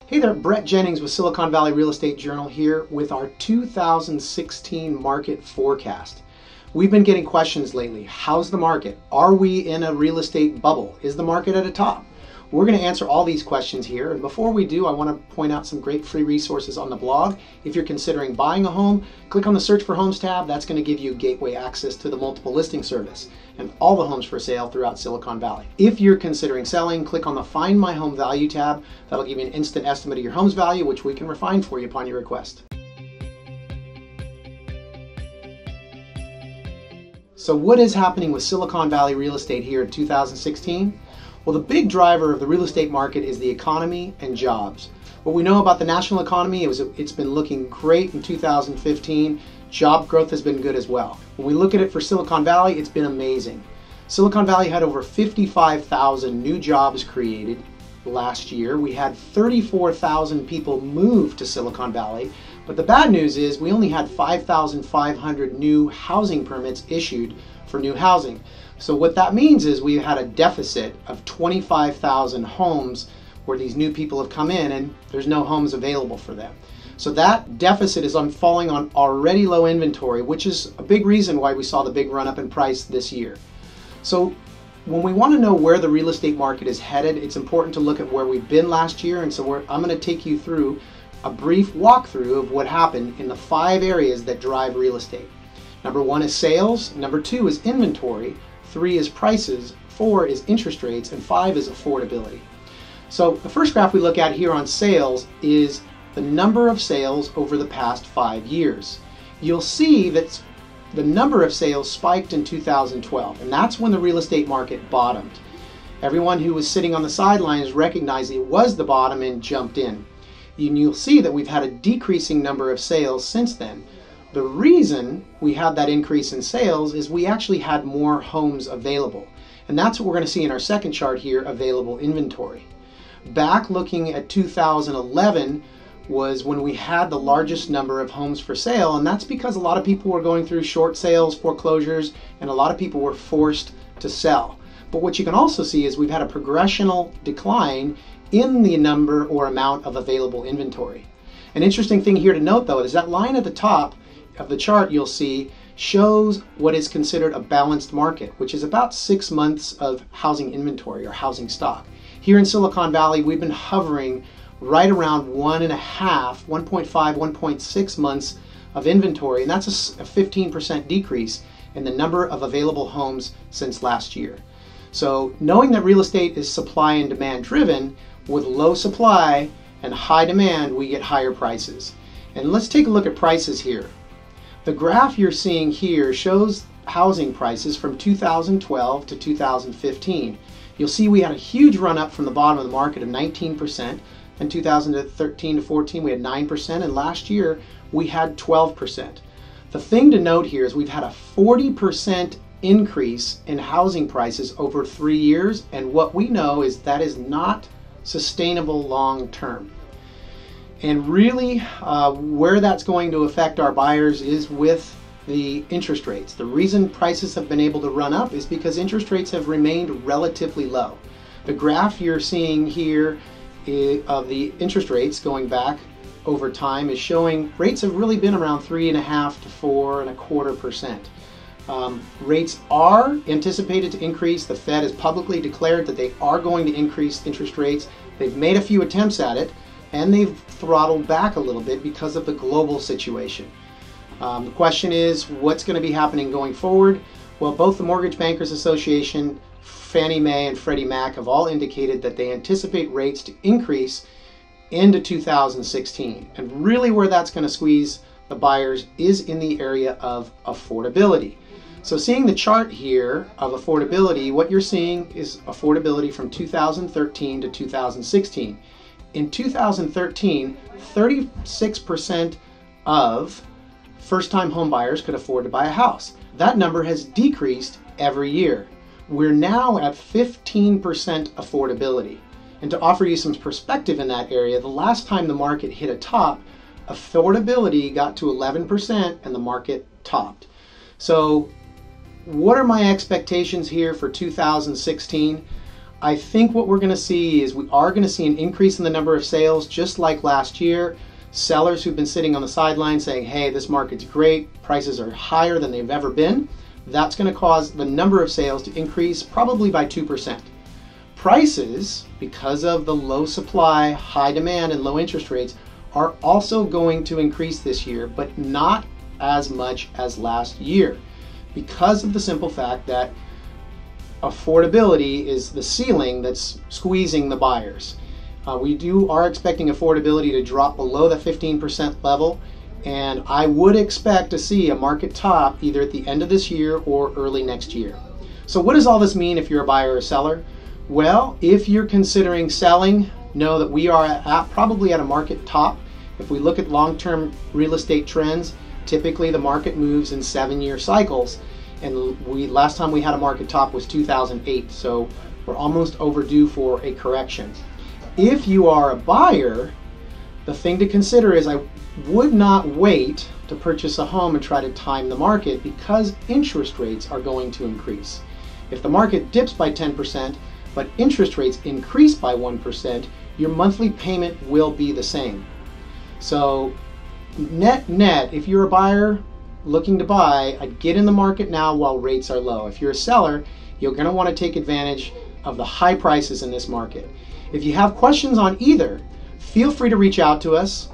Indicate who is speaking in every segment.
Speaker 1: Hey there, Brett Jennings with Silicon Valley Real Estate Journal here with our 2016 market forecast. We've been getting questions lately. How's the market? Are we in a real estate bubble? Is the market at a top? We're going to answer all these questions here. And before we do, I want to point out some great free resources on the blog. If you're considering buying a home, click on the Search for Homes tab. That's going to give you gateway access to the multiple listing service and all the homes for sale throughout Silicon Valley. If you're considering selling, click on the Find My Home Value tab. That'll give you an instant estimate of your home's value, which we can refine for you upon your request. So what is happening with Silicon Valley real estate here in 2016? Well, the big driver of the real estate market is the economy and jobs. What we know about the national economy is it's been looking great in 2015. Job growth has been good as well. When we look at it for Silicon Valley, it's been amazing. Silicon Valley had over 55,000 new jobs created last year. We had 34,000 people move to Silicon Valley. But the bad news is we only had 5,500 new housing permits issued for new housing. So what that means is we had a deficit of 25,000 homes where these new people have come in and there's no homes available for them. So that deficit is falling on already low inventory, which is a big reason why we saw the big run up in price this year. So when we want to know where the real estate market is headed, it's important to look at where we've been last year. And so I'm going to take you through a brief walkthrough of what happened in the 5 areas that drive real estate. Number 1 is sales, number 2 is inventory, 3 is prices, 4 is interest rates, and 5 is affordability. So the first graph we look at here on sales is the number of sales over the past 5 years. You'll see that the number of sales spiked in 2012, and that's when the real estate market bottomed. Everyone who was sitting on the sidelines recognized it was the bottom and jumped in. And you'll see that we've had a decreasing number of sales since then. The reason we had that increase in sales is we actually had more homes available. And that's what we're going to see in our second chart here, available inventory. Back looking at 2011 was when we had the largest number of homes for sale, and that's because a lot of people were going through short sales, foreclosures, and a lot of people were forced to sell. But what you can also see is we've had a progressional decline in the number or amount of available inventory. An interesting thing here to note though is that line at the top of the chart you'll see shows what is considered a balanced market, which is about 6 months of housing inventory or housing stock. Here in Silicon Valley, we've been hovering right around 1.5, 1.5, 1.6 months of inventory, and that's a 15% decrease in the number of available homes since last year. So knowing that real estate is supply and demand driven, with low supply and high demand, we get higher prices. And let's take a look at prices here. The graph you're seeing here shows housing prices from 2012 to 2015. You'll see we had a huge run up from the bottom of the market of 19%. In 2013 to 14 we had 9%, and last year we had 12%. The thing to note here is we've had a 40% increase in housing prices over 3 years, and what we know is that is not sustainable long term. And really where that's going to affect our buyers is with the interest rates. The reason prices have been able to run up is because interest rates have remained relatively low. The graph you're seeing here of the interest rates going back over time is showing rates have really been around 3.5 to 4.25%. Rates are anticipated to increase. The Fed has publicly declared that they are going to increase interest rates. They've made a few attempts at it, and they've throttled back a little bit because of the global situation. The question is, what's going to be happening going forward? Well, both the Mortgage Bankers Association, Fannie Mae, and Freddie Mac have all indicated that they anticipate rates to increase into 2016. And really where that's going to squeeze the buyers is in the area of affordability. So seeing the chart here of affordability, what you're seeing is affordability from 2013 to 2016. In 2013, 36% of first-time home buyers could afford to buy a house. That number has decreased every year. We're now at 15% affordability. And to offer you some perspective in that area, the last time the market hit a top, affordability got to 11% and the market topped. So what are my expectations here for 2016? I think what we're going to see is we are going to see an increase in the number of sales, just like last year. Sellers who've been sitting on the sidelines saying, hey, this market's great, prices are higher than they've ever been, that's going to cause the number of sales to increase probably by 2%. Prices, because of the low supply, high demand, and low interest rates, are also going to increase this year, but not as much as last year, because of the simple fact that affordability is the ceiling that's squeezing the buyers. We are expecting affordability to drop below the 15% level, and I would expect to see a market top either at the end of this year or early next year. So what does all this mean if you're a buyer or seller? Well, if you're considering selling, know that we are probably at a market top. If we look at long-term real estate trends, typically the market moves in 7-year cycles, and last time we had a market top was 2008, so we're almost overdue for a correction. If you are a buyer, the thing to consider is I would not wait to purchase a home and try to time the market, because interest rates are going to increase. If the market dips by 10%, but interest rates increase by 1%, your monthly payment will be the same. So net, if you're a buyer looking to buy, I'd get in the market now while rates are low. If you're a seller, you're going to want to take advantage of the high prices in this market. If you have questions on either, feel free to reach out to us,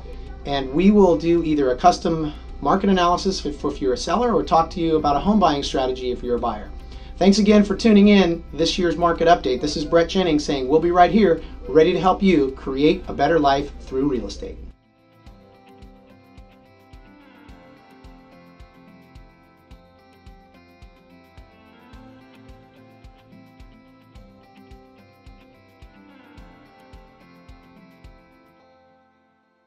Speaker 1: and we will do either a custom market analysis if you're a seller, or talk to you about a home buying strategy if you're a buyer. Thanks again for tuning in this year's market update. This is Brett Jennings saying we'll be right here, ready to help you create a better life through real estate.